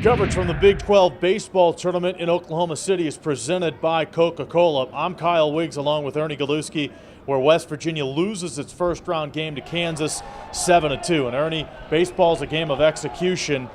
Coverage from the Big 12 baseball tournament in Oklahoma City is presented by Coca-Cola. I'm Kyle Wiggs along with Ernie Galuski, where West Virginia loses its first round game to Kansas 7-2. And Ernie, baseball's a game of execution.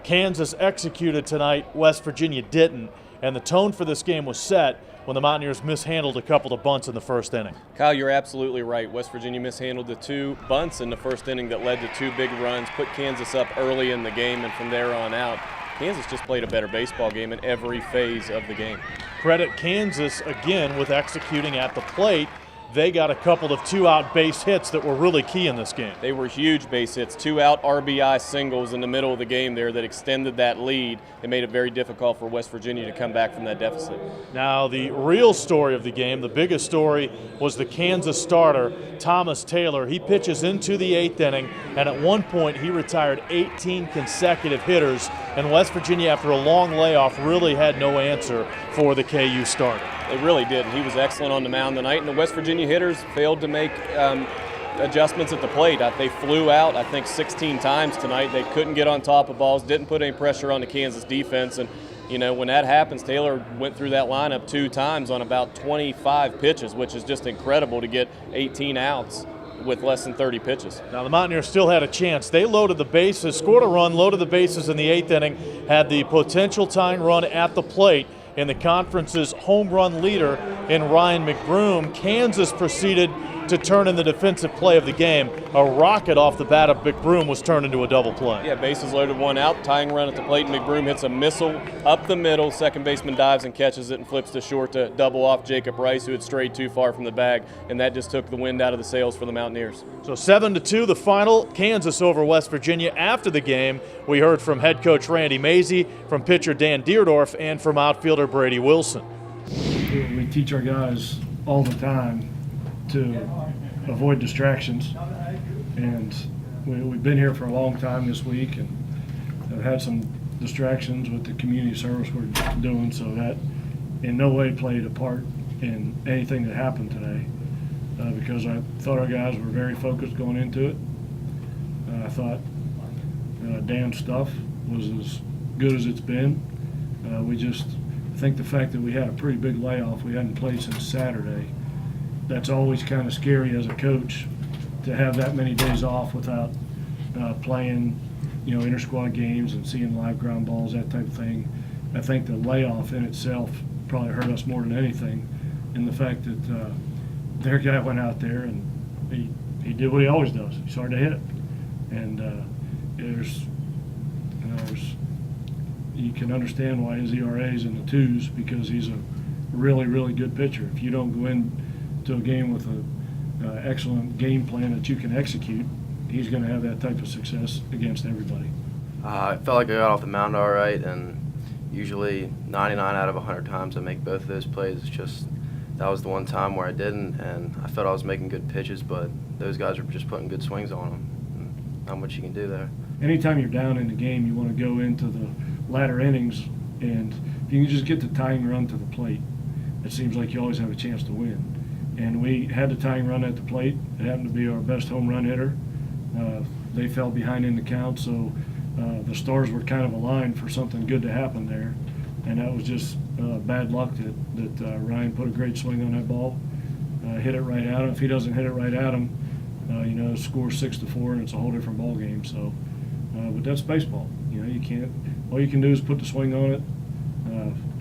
Kansas executed tonight, West Virginia didn't. And the tone for this game was set when the Mountaineers mishandled a couple of bunts in the first inning. Kyle, you're absolutely right. West Virginia mishandled the two bunts in the first inning that led to two big runs, put Kansas up early in the game, and from there on out, Kansas just played a better baseball game in every phase of the game. Credit Kansas again with executing at the plate. They got a couple of two-out base hits that were really key in this game. They were huge base hits, two-out RBI singles in the middle of the game there that extended that lead. It made it very difficult for West Virginia to come back from that deficit. Now, the real story of the game, the biggest story, was the Kansas starter, Thomas Taylor. He pitches into the eighth inning, and at one point he retired 18 consecutive hitters, and West Virginia, after a long layoff, really had no answer for the KU starter. They really did. He was excellent on the mound tonight, and the West Virginia hitters failed to make adjustments at the plate. They flew out, I think, 16 times tonight. They couldn't get on top of balls, didn't put any pressure on the Kansas defense. And, you know, when that happens, Taylor went through that lineup 2 times on about 25 pitches, which is just incredible to get 18 outs with less than 30 pitches. Now, the Mountaineers still had a chance. They loaded the bases, scored a run, loaded the bases in the eighth inning, had the potential tying run at the plate in the conference's home run leader in Ryan McBroom. Kansas proceeded to turn in the defensive play of the game. A rocket off the bat of McBroom was turned into a double play. Yeah, bases loaded, 1 out, tying run at the plate, and McBroom hits a missile up the middle. Second baseman dives and catches it and flips to short to double off Jacob Rice, who had strayed too far from the bag, and that just took the wind out of the sails for the Mountaineers. So 7-2, the final. Kansas over West Virginia. After the game, we heard from head coach Randy Mazey, from pitcher Dan Deerdorf, and from outfielder Brady Wilson. We teach our guys all the time to avoid distractions, and we've been here for a long time this week, and I've had some distractions with the community service we're doing, so that in no way played a part in anything that happened today, because I thought our guys were very focused going into it. I thought Dan's stuff was as good as it's been. We just think the fact that we had a pretty big layoff, we hadn't played since Saturday, that's always kind of scary as a coach to have that many days off without playing, inter-squad games and seeing live ground balls, that type of thing. I think the layoff in itself probably hurt us more than anything, in the fact that their guy went out there and he did what he always does. He started to hit, and you can understand why his ERA is in the 2s, because he's a really, really good pitcher. If you don't go in to a game with an excellent game plan that you can execute, he's going to have that type of success against everybody. I felt like I got off the mound all right, and usually 99 out of 100 times I make both of those plays. It's just that was the one time where I didn't, and I felt I was making good pitches, but those guys were just putting good swings on them. And not much you can do there. Anytime you're down in the game, you want to go into the latter innings, and if you can just get the tying run to the plate, it seems like you always have a chance to win. And we had the tying run at the plate. It happened to be our best home run hitter. They fell behind in the count, so the stars were kind of aligned for something good to happen there. And that was just bad luck that Ryan put a great swing on that ball, hit it right at him. If he doesn't hit it right at him, the score's 6-4, and it's a whole different ball game. So, but that's baseball. You can't. All you can do is put the swing on it.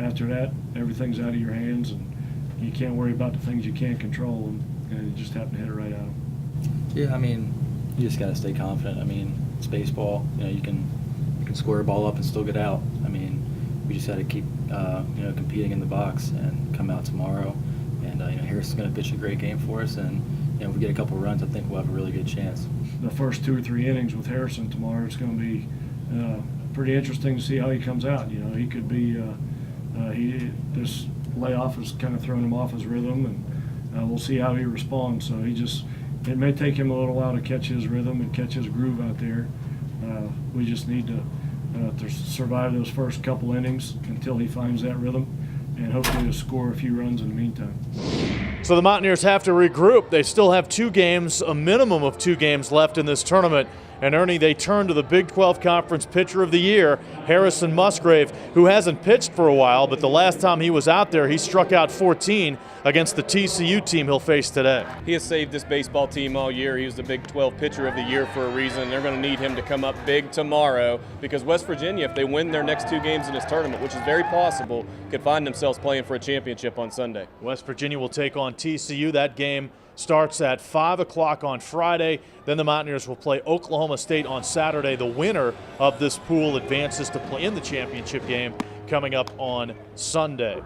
After that, everything's out of your hands, and you can't worry about the things you can't control, and you just happen to hit it right at them. Yeah, you just got to stay confident. It's baseball. You can square a ball up and still get out. We just had to keep competing in the box and come out tomorrow. And Harrison's going to pitch a great game for us, and if we get a couple runs, I think we'll have a really good chance. The first 2 or 3 innings with Harrison tomorrow, it's going to be pretty interesting to see how he comes out. He could be this layoff has kind of thrown him off his rhythm, and we'll see how he responds. So it may take him a little while to catch his rhythm and catch his groove out there. We just need to survive those first couple innings until he finds that rhythm, and hopefully to score a few runs in the meantime. So the Mountaineers have to regroup. They still have 2 games, a minimum of 2 games left in this tournament And Ernie, they turn to the Big 12 Conference Pitcher of the Year, Harrison Musgrave, who hasn't pitched for a while, but the last time he was out there, he struck out 14 against the TCU team he'll face today. He has saved this baseball team all year. He was the Big 12 Pitcher of the Year for a reason. They're going to need him to come up big tomorrow because West Virginia, if they win their next 2 games in this tournament, which is very possible, could find themselves playing for a championship on Sunday. West Virginia will take on TCU. That game starts at 5 o'clock on Friday. Then the Mountaineers will play Oklahoma State on Saturday. The winner of this pool advances to play in the championship game coming up on Sunday.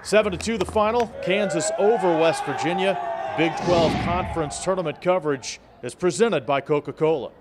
7-2 the final. Kansas over West Virginia. Big 12 Conference Tournament coverage is presented by Coca-Cola.